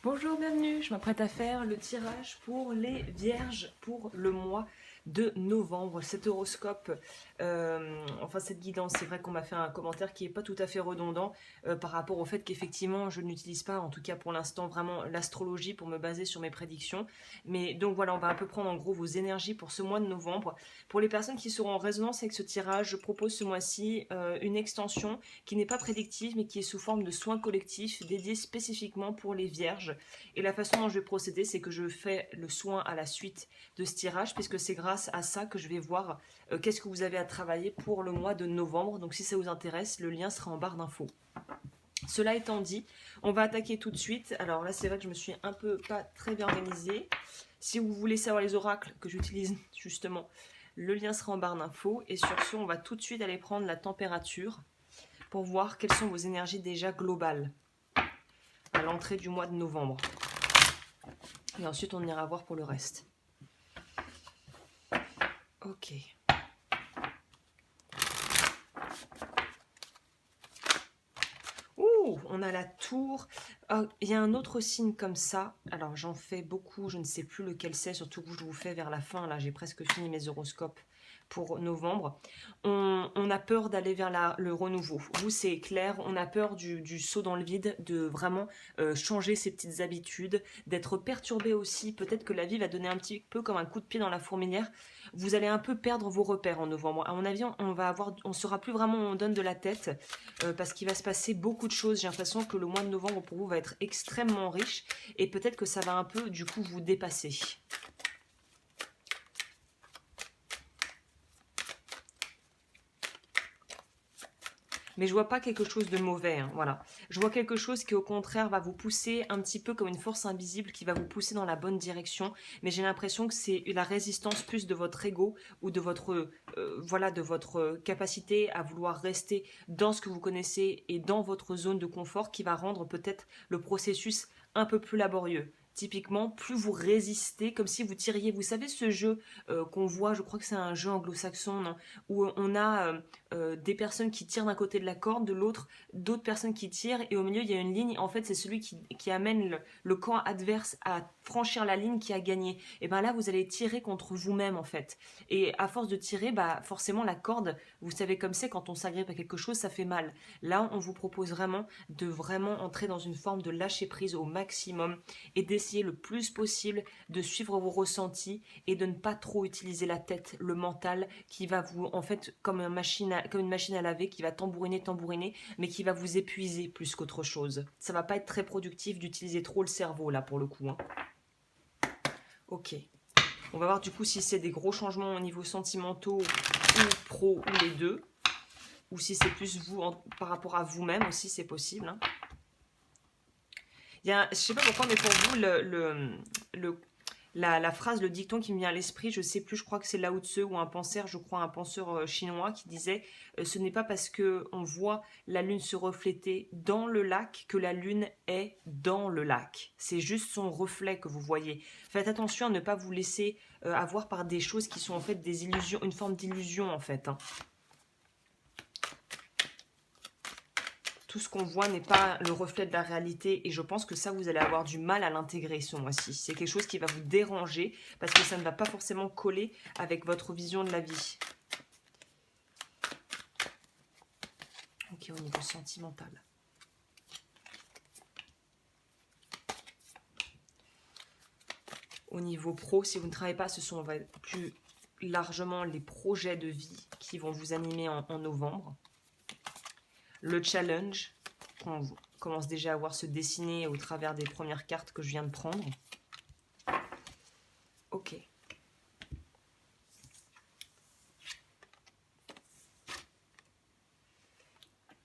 Bonjour, bienvenue. Je m'apprête à faire le tirage pour les vierges pour le mois de novembre. Cet horoscope, enfin cette guidance, c'est vrai qu'on m'a fait un commentaire qui n'est pas tout à fait redondant par rapport au fait qu'effectivement je n'utilise pas, en tout cas pour l'instant, vraiment l'astrologie pour me baser sur mes prédictions. Mais donc voilà, on va un peu prendre en gros vos énergies pour ce mois de novembre. Pour les personnes qui seront en résonance avec ce tirage, je propose ce mois-ci une extension qui n'est pas prédictive mais qui est sous forme de soins collectifs dédiés spécifiquement pour les vierges. Et la façon dont je vais procéder, c'est que je fais le soin à la suite de ce tirage, puisque c'est grâce à ça que je vais voir qu'est-ce que vous avez à travailler pour le mois de novembre. Donc si ça vous intéresse, le lien sera en barre d'infos. Cela étant dit, on va attaquer tout de suite. Alors là, c'est vrai que je me suis un peu pas très bien organisée. Si vous voulez savoir les oracles que j'utilise justement, le lien sera en barre d'infos. Et sur ce, on va tout de suite aller prendre la température pour voir quelles sont vos énergies déjà globales à l'entrée du mois de novembre. Et ensuite, on ira voir pour le reste. Ok. Ouh, on a la tour. Oh, il y a un autre signe comme ça. Alors, j'en fais beaucoup. Je ne sais plus lequel c'est. Surtout que je vous fais vers la fin. Là, j'ai presque fini mes horoscopes pour novembre. On a peur d'aller vers le renouveau. Vous, c'est clair. On a peur du saut dans le vide, de vraiment changer ses petites habitudes, d'être perturbé aussi. Peut-être que la vie va donner un petit peu comme un coup de pied dans la fourmilière. Vous allez un peu perdre vos repères en novembre. À mon avis, on sera plus vraiment où on donne de la tête parce qu'il va se passer beaucoup de choses. J'ai l'impression que le mois de novembre pour vous va être extrêmement riche et peut-être que ça va un peu du coup vous dépasser. Mais je vois pas quelque chose de mauvais, hein, voilà. Je vois quelque chose qui au contraire va vous pousser un petit peu comme une force invisible qui va vous pousser dans la bonne direction. Mais j'ai l'impression que c'est la résistance plus de votre ego ou de votre voilà, de votre capacité à vouloir rester dans ce que vous connaissez et dans votre zone de confort qui va rendre peut-être le processus un peu plus laborieux. Typiquement, plus vous résistez, comme si vous tiriez, vous savez ce jeu qu'on voit, je crois que c'est un jeu anglo-saxon, non, où on a des personnes qui tirent d'un côté de la corde, de l'autre, d'autres personnes qui tirent, et au milieu il y a une ligne. En fait, c'est celui qui amène le camp adverse à franchir la ligne qui a gagné. Et bien là, vous allez tirer contre vous-même en fait. Et à force de tirer, bah forcément la corde, vous savez comme c'est quand on s'agrippe à quelque chose, ça fait mal. Là, on vous propose vraiment de vraiment entrer dans une forme de lâcher prise au maximum et d'essayer le plus possible de suivre vos ressentis et de ne pas trop utiliser la tête, le mental qui va vous, en fait, comme une machine à laver qui va tambouriner, mais qui va vous épuiser plus qu'autre chose. Ça va pas être très productif d'utiliser trop le cerveau là pour le coup, hein. Ok. On va voir du coup si c'est des gros changements au niveau sentimentaux ou pro ou les deux. Ou si c'est plus vous par rapport à vous-même aussi, c'est possible, hein. Je sais pas pourquoi, mais pour vous, la phrase, le dicton qui me vient à l'esprit, je sais plus, je crois que c'est Lao Tzu ou un penseur, je crois un penseur chinois qui disait ce n'est pas parce que on voit la lune se refléter dans le lac que la lune est dans le lac. C'est juste son reflet que vous voyez. Faites attention à ne pas vous laisser avoir par des choses qui sont en fait des illusions, une forme d'illusion en fait, hein. Tout ce qu'on voit n'est pas le reflet de la réalité et je pense que ça, vous allez avoir du mal à l'intégrer ce mois-ci. C'est quelque chose qui va vous déranger parce que ça ne va pas forcément coller avec votre vision de la vie. Ok, au niveau sentimental. Au niveau pro, si vous ne travaillez pas, ce sont plus largement les projets de vie qui vont vous animer en novembre. Le challenge qu'on commence déjà à voir se dessiner au travers des premières cartes que je viens de prendre. Ok.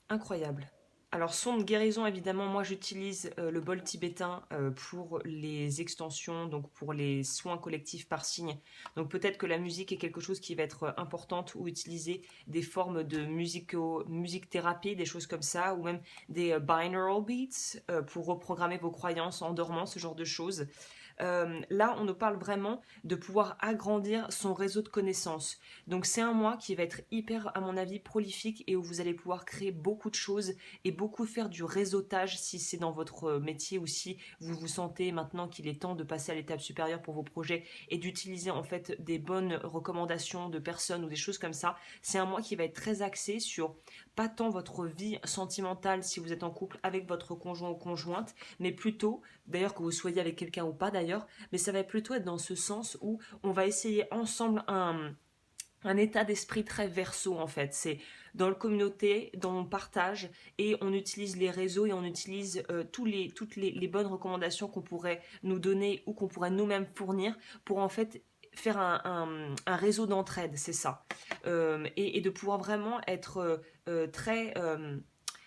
Incroyable. Alors, son de guérison, évidemment, moi j'utilise le bol tibétain pour les extensions, donc pour les soins collectifs par signe. Donc peut-être que la musique est quelque chose qui va être importante ou utiliser des formes de musique thérapie, des choses comme ça, ou même des binaural beats pour reprogrammer vos croyances en dormant, ce genre de choses. Là, on nous parle vraiment de pouvoir agrandir son réseau de connaissances. Donc c'est un mois qui va être hyper, à mon avis, prolifique et où vous allez pouvoir créer beaucoup de choses et beaucoup faire du réseautage si c'est dans votre métier ou si vous vous sentez maintenant qu'il est temps de passer à l'étape supérieure pour vos projets et d'utiliser en fait des bonnes recommandations de personnes ou des choses comme ça. C'est un mois qui va être très axé sur pas tant votre vie sentimentale si vous êtes en couple avec votre conjoint ou conjointe, mais plutôt, d'ailleurs que vous soyez avec quelqu'un ou pas d'ailleurs, mais ça va plutôt être dans ce sens où on va essayer ensemble un état d'esprit très verso en fait. C'est dans le communauté, dans le partage et on utilise les réseaux et on utilise toutes les bonnes recommandations qu'on pourrait nous donner ou qu'on pourrait nous-mêmes fournir pour en fait faire un réseau d'entraide, c'est ça. Et de pouvoir vraiment être très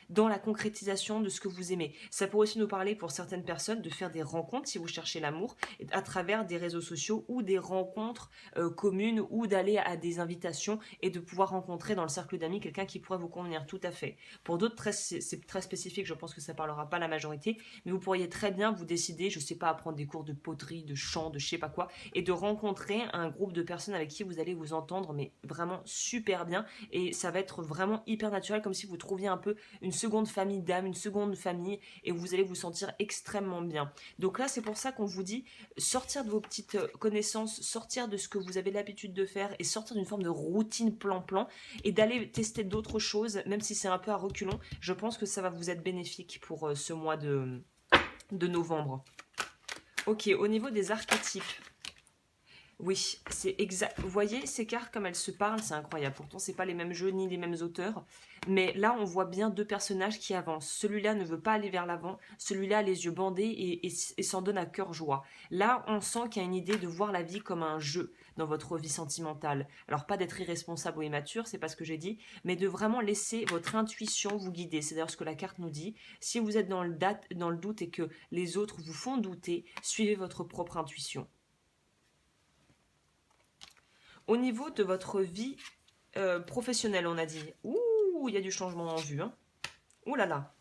dans la concrétisation de ce que vous aimez. Ça pourrait aussi nous parler pour certaines personnes de faire des rencontres si vous cherchez l'amour à travers des réseaux sociaux ou des rencontres communes ou d'aller à des invitations et de pouvoir rencontrer dans le cercle d'amis quelqu'un qui pourrait vous convenir tout à fait. Pour d'autres, c'est très spécifique, je pense que ça parlera pas à la majorité, mais vous pourriez très bien vous décider, je sais pas, à prendre des cours de poterie, de chant, de je sais pas quoi, et de rencontrer un groupe de personnes avec qui vous allez vous entendre, mais vraiment super bien, et ça va être vraiment hyper naturel, comme si vous trouviez un peu une seconde famille d'âme, une seconde famille, et vous allez vous sentir extrêmement bien. Donc là, c'est pour ça qu'on vous dit sortir de vos petites connaissances, sortir de ce que vous avez l'habitude de faire et sortir d'une forme de routine plan-plan et d'aller tester d'autres choses, même si c'est un peu à reculons. Je pense que ça va vous être bénéfique pour ce mois de novembre. Ok, au niveau des archétypes, oui, c'est exact. Vous voyez, ces cartes, comme elles se parlent, c'est incroyable. Pourtant, c'est pas les mêmes jeux ni les mêmes auteurs. Mais là, on voit bien deux personnages qui avancent. Celui-là ne veut pas aller vers l'avant. Celui-là a les yeux bandés et s'en donne à cœur joie. Là, on sent qu'il y a une idée de voir la vie comme un jeu dans votre vie sentimentale. Alors, pas d'être irresponsable ou immature, c'est pas ce que j'ai dit, mais de vraiment laisser votre intuition vous guider. C'est d'ailleurs ce que la carte nous dit. Si vous êtes dans le doute et que les autres vous font douter, suivez votre propre intuition. Au niveau de votre vie professionnelle, on a dit, ouh, il y a du changement en vue. Hein. Ouh là là.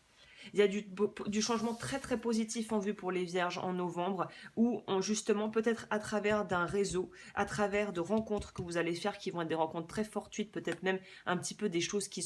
Il y a du changement très très positif en vue pour les vierges en novembre, où justement peut-être à travers d'un réseau, à travers de rencontres que vous allez faire, qui vont être des rencontres très fortuites, peut-être même un petit peu des choses qui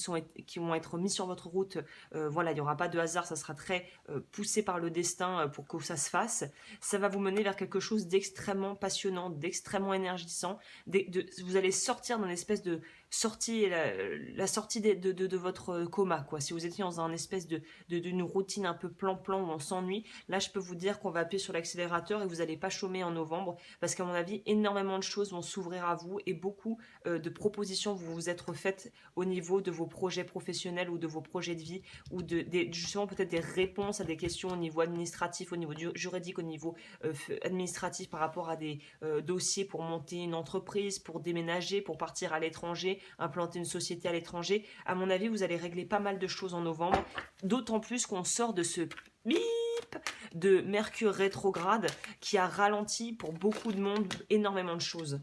vont être mises sur votre route. Voilà, il n'y aura pas de hasard, ça sera très poussé par le destin pour que ça se fasse. Ça va vous mener vers quelque chose d'extrêmement passionnant, d'extrêmement énergisant. Vous allez sortir d'une espèce de sortie, la sortie de votre coma, quoi. Si vous étiez dans un espèce d'une routine un peu plan-plan où on s'ennuie, là je peux vous dire qu'on va appuyer sur l'accélérateur et vous n'allez pas chômer en novembre parce qu'à mon avis énormément de choses vont s'ouvrir à vous et beaucoup de propositions vont vous être faites au niveau de vos projets professionnels ou de vos projets de vie ou justement peut-être des réponses à des questions au niveau administratif, au niveau juridique, au niveau administratif par rapport à des dossiers pour monter une entreprise, pour déménager, pour partir à l'étranger, implanter une société à l'étranger. À mon avis, vous allez régler pas mal de choses en novembre, d'autant plus qu'on sort de ce bip de Mercure rétrograde qui a ralenti pour beaucoup de monde énormément de choses.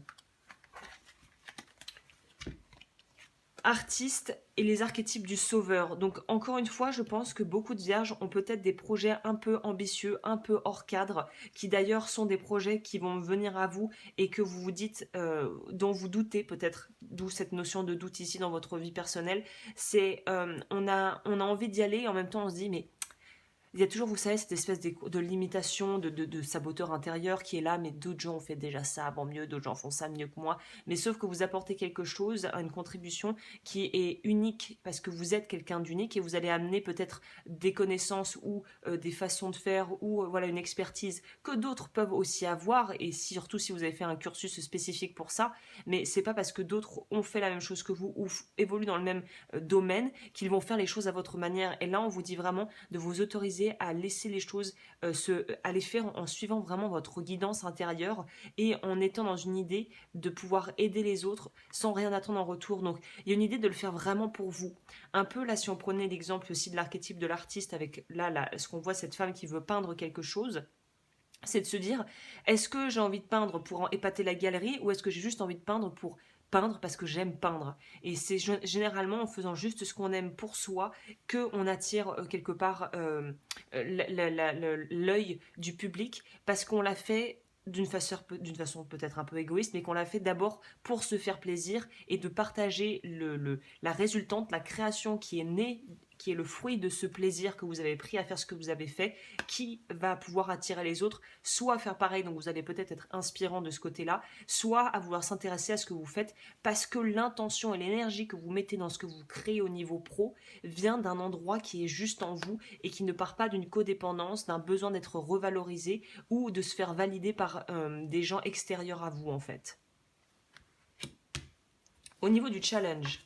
Artiste et les archétypes du sauveur. Donc encore une fois, je pense que beaucoup de vierges ont peut-être des projets un peu ambitieux, un peu hors cadre, qui d'ailleurs sont des projets qui vont venir à vous et que vous vous dites, dont vous doutez peut-être, d'où cette notion de doute ici dans votre vie personnelle. C'est, on a envie d'y aller et en même temps on se dit, mais il y a toujours, vous savez, cette espèce de limitation, de saboteur intérieur qui est là, mais d'autres gens ont fait déjà ça avant mieux, d'autres gens font ça mieux que moi. Mais sauf que vous apportez quelque chose, une contribution qui est unique, parce que vous êtes quelqu'un d'unique et vous allez amener peut-être des connaissances ou des façons de faire ou voilà une expertise que d'autres peuvent aussi avoir, et surtout si vous avez fait un cursus spécifique pour ça. Mais c'est pas parce que d'autres ont fait la même chose que vous ou évoluent dans le même domaine qu'ils vont faire les choses à votre manière. Et là, on vous dit vraiment de vous autoriser à laisser les choses à les faire en suivant vraiment votre guidance intérieure et en étant dans une idée de pouvoir aider les autres sans rien attendre en retour. Donc il y a une idée de le faire vraiment pour vous. Un peu là, si on prenait l'exemple aussi de l'archétype de l'artiste avec là ce qu'on voit, cette femme qui veut peindre quelque chose, c'est de se dire, est-ce que j'ai envie de peindre pour épater la galerie ou est-ce que j'ai juste envie de peindre pour peindre parce que j'aime peindre. Et c'est généralement en faisant juste ce qu'on aime pour soi qu'on attire quelque part l'œil du public parce qu'on l'a fait d'une façon peut-être un peu égoïste, mais qu'on l'a fait d'abord pour se faire plaisir et de partager la résultante, la création qui est née qui est le fruit de ce plaisir que vous avez pris à faire ce que vous avez fait, qui va pouvoir attirer les autres, soit à faire pareil, donc vous allez peut-être être inspirant de ce côté-là, soit à vouloir s'intéresser à ce que vous faites, parce que l'intention et l'énergie que vous mettez dans ce que vous créez au niveau pro vient d'un endroit qui est juste en vous et qui ne part pas d'une codépendance, d'un besoin d'être revalorisé ou de se faire valider par des gens extérieurs à vous en fait. Au niveau du challenge,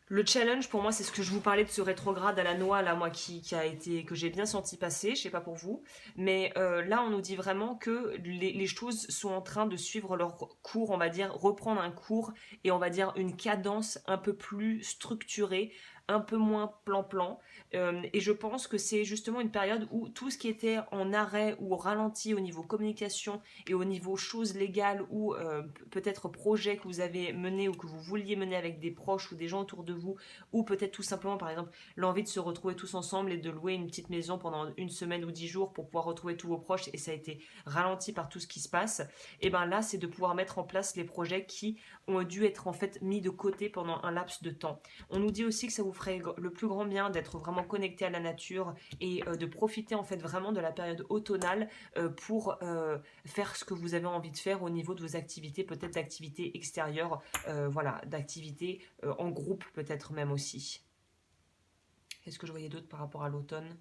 le challenge pour moi c'est ce que je vous parlais de ce rétrograde à la noix là moi qui a été que j'ai bien senti passer, je sais pas pour vous, mais là on nous dit vraiment que les choses sont en train de suivre leur cours, on va dire reprendre un cours et on va dire une cadence un peu plus structurée, un peu moins plan-plan. Et je pense que c'est justement une période où tout ce qui était en arrêt ou au ralenti au niveau communication et au niveau choses légales ou peut-être projets que vous avez menés ou que vous vouliez mener avec des proches ou des gens autour de vous, ou peut-être tout simplement par exemple l'envie de se retrouver tous ensemble et de louer une petite maison pendant une semaine ou 10 jours pour pouvoir retrouver tous vos proches et ça a été ralenti par tout ce qui se passe, et bien là c'est de pouvoir mettre en place les projets qui ont dû être en fait mis de côté pendant un laps de temps. On nous dit aussi que ça vous ferait le plus grand bien d'être vraiment connecté à la nature et de profiter en fait vraiment de la période automnale pour faire ce que vous avez envie de faire au niveau de vos activités, peut-être d'activités extérieures, voilà, d'activités en groupe peut-être même aussi. Qu'est-ce que je voyais d'autre par rapport à l'automne ?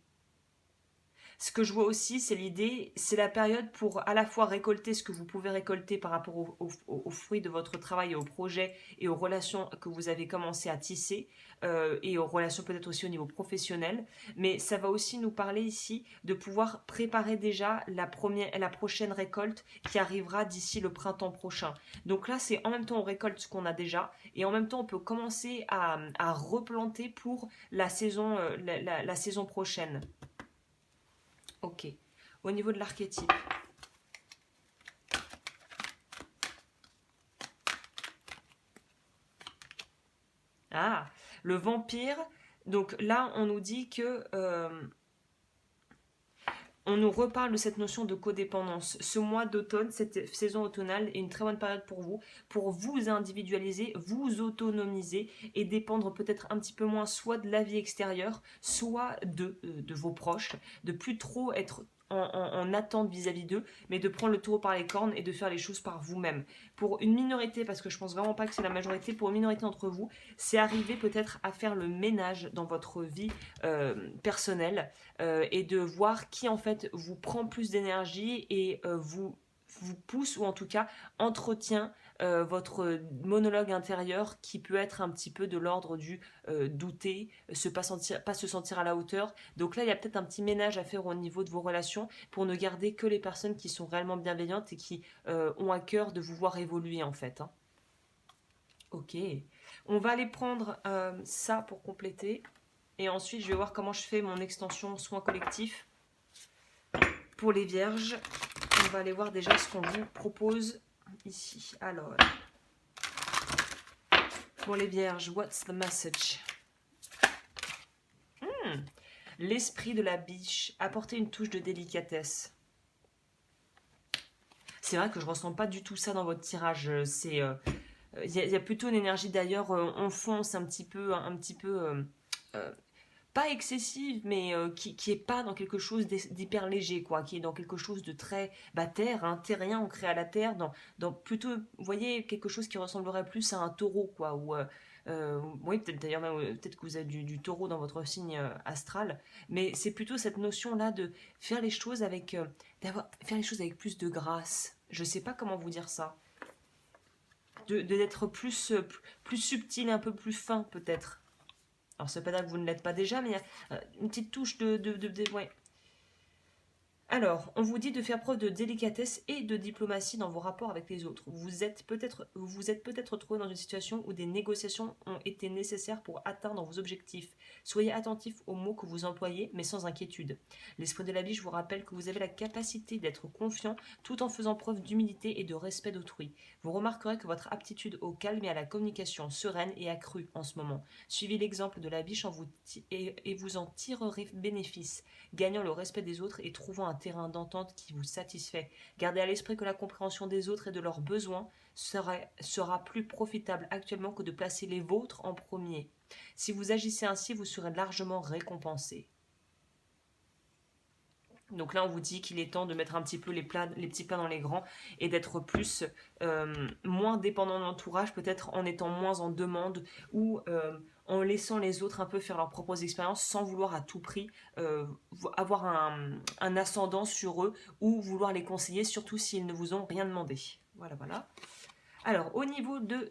Ce que je vois aussi, c'est l'idée, c'est la période pour à la fois récolter ce que vous pouvez récolter par rapport aux fruits de votre travail et aux projets et aux relations que vous avez commencé à tisser et aux relations peut-être aussi au niveau professionnel. Mais ça va aussi nous parler ici de pouvoir préparer déjà la prochaine récolte qui arrivera d'ici le printemps prochain. Donc là, c'est en même temps on récolte ce qu'on a déjà et en même temps on peut commencer à replanter pour la saison, la saison prochaine. Ok. Au niveau de l'archétype. Ah, le vampire. Donc là, on nous dit que... on nous reparle de cette notion de codépendance. Ce mois d'automne, cette saison automnale est une très bonne période pour vous individualiser, vous autonomiser et dépendre peut-être un petit peu moins soit de la vie extérieure, soit de vos proches, de plus trop être en attente vis-à-vis d'eux, mais de prendre le taureau par les cornes et de faire les choses par vous-même. Pour une minorité, parce que je pense vraiment pas que c'est la majorité, pour une minorité d'entre vous, c'est arriver peut-être à faire le ménage dans votre vie personnelle et de voir qui en fait vous prend plus d'énergie et vous pousse ou en tout cas entretient votre monologue intérieur qui peut être un petit peu de l'ordre du douter, pas se sentir à la hauteur. Donc là, il y a peut-être un petit ménage à faire au niveau de vos relations pour ne garder que les personnes qui sont réellement bienveillantes et qui ont à cœur de vous voir évoluer en fait. Hein. Ok. On va aller prendre ça pour compléter. Et ensuite, je vais voir comment je fais mon extension soins collectifs pour les vierges. On va aller voir déjà ce qu'on vous propose ici. Alors, pour les vierges, what's the message? L'esprit de la biche, apporter une touche de délicatesse. C'est vrai que je ressens pas du tout ça dans votre tirage. C'est, y a plutôt une énergie d'ailleurs, on fonce un petit peu pas excessive, mais qui est pas dans quelque chose d'hyper léger, quoi, qui est dans quelque chose de très terre, hein, terrien, ancré à la terre, dans plutôt, vous voyez, quelque chose qui ressemblerait plus à un taureau, quoi, ou oui, peut-être d'ailleurs même, peut-être que vous avez du taureau dans votre signe astral, mais c'est plutôt cette notion-là de faire les choses avec, faire les choses avec plus de grâce. Je sais pas comment vous dire ça. D'être plus subtil, un peu plus fin, peut-être. Alors, ça veut pas dire que vous ne l'êtes pas déjà, mais il y a une petite touche ouais. Alors, on vous dit de faire preuve de délicatesse et de diplomatie dans vos rapports avec les autres. Vous vous êtes peut-être trouvé dans une situation où des négociations ont été nécessaires pour atteindre vos objectifs. Soyez attentif aux mots que vous employez, mais sans inquiétude. L'esprit de la vie, je vous rappelle que vous avez la capacité d'être confiant tout en faisant preuve d'humilité et de respect d'autrui. Vous remarquerez que votre aptitude au calme et à la communication sereine est accrue en ce moment. Suivez l'exemple de la biche et vous en tirerez bénéfice, gagnant le respect des autres et trouvant un terrain d'entente qui vous satisfait. Gardez à l'esprit que la compréhension des autres et de leurs besoins sera plus profitable actuellement que de placer les vôtres en premier. Si vous agissez ainsi, vous serez largement récompensé. Donc là, on vous dit qu'il est temps de mettre un petit peu les petits plats dans les grands et d'être plus, moins dépendant de l'entourage, peut-être en étant moins en demande ou en laissant les autres un peu faire leurs propres expériences sans vouloir à tout prix avoir un ascendant sur eux ou vouloir les conseiller, surtout s'ils ne vous ont rien demandé. Voilà, voilà. Alors, au niveau de...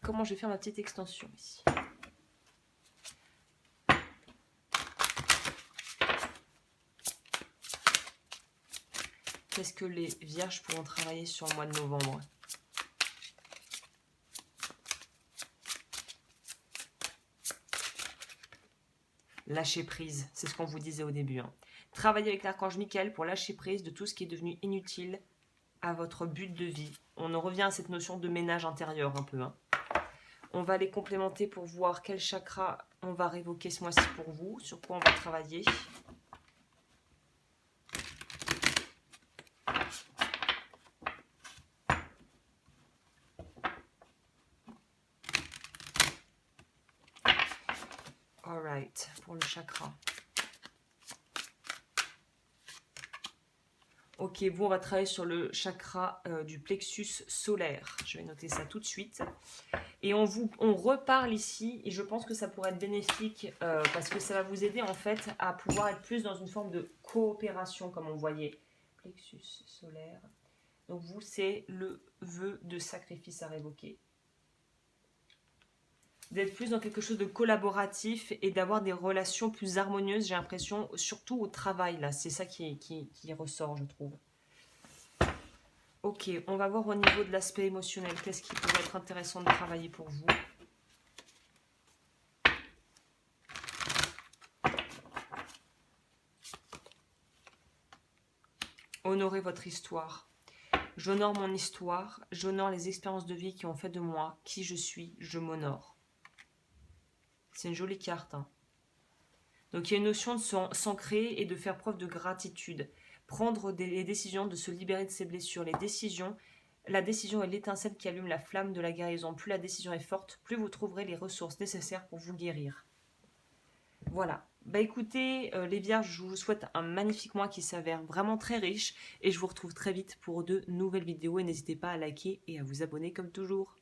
Comment je vais faire ma petite extension ici ? Qu'est-ce que les vierges pourront travailler sur le mois de novembre? Lâcher prise, c'est ce qu'on vous disait au début. Travaillez avec l'archange Michael pour lâcher prise de tout ce qui est devenu inutile à votre but de vie. On en revient à cette notion de ménage intérieur un peu. On va les complémenter pour voir quel chakra on va révoquer ce mois-ci pour vous, sur quoi on va travailler. Alright, pour le chakra. Ok, vous, on va travailler sur le chakra du plexus solaire. Je vais noter ça tout de suite. Et on reparle ici, et je pense que ça pourrait être bénéfique parce que ça va vous aider en fait à pouvoir être plus dans une forme de coopération, comme on voyait. Plexus solaire. Donc vous, c'est le vœu de sacrifice à révoquer. D'être plus dans quelque chose de collaboratif et d'avoir des relations plus harmonieuses, j'ai l'impression, surtout au travail, là. C'est ça qui ressort, je trouve. Ok, on va voir au niveau de l'aspect émotionnel. Qu'est-ce qui pourrait être intéressant de travailler pour vous? Honorez votre histoire. J'honore mon histoire, j'honore les expériences de vie qui ont fait de moi qui je suis, je m'honore. C'est une jolie carte. Donc il y a une notion de s'ancrer et de faire preuve de gratitude. Prendre les décisions, de se libérer de ses blessures. La décision est l'étincelle qui allume la flamme de la guérison. Plus la décision est forte, plus vous trouverez les ressources nécessaires pour vous guérir. Voilà. Bah écoutez, les vierges, je vous souhaite un magnifique mois qui s'avère vraiment très riche. Et je vous retrouve très vite pour de nouvelles vidéos. Et n'hésitez pas à liker et à vous abonner comme toujours.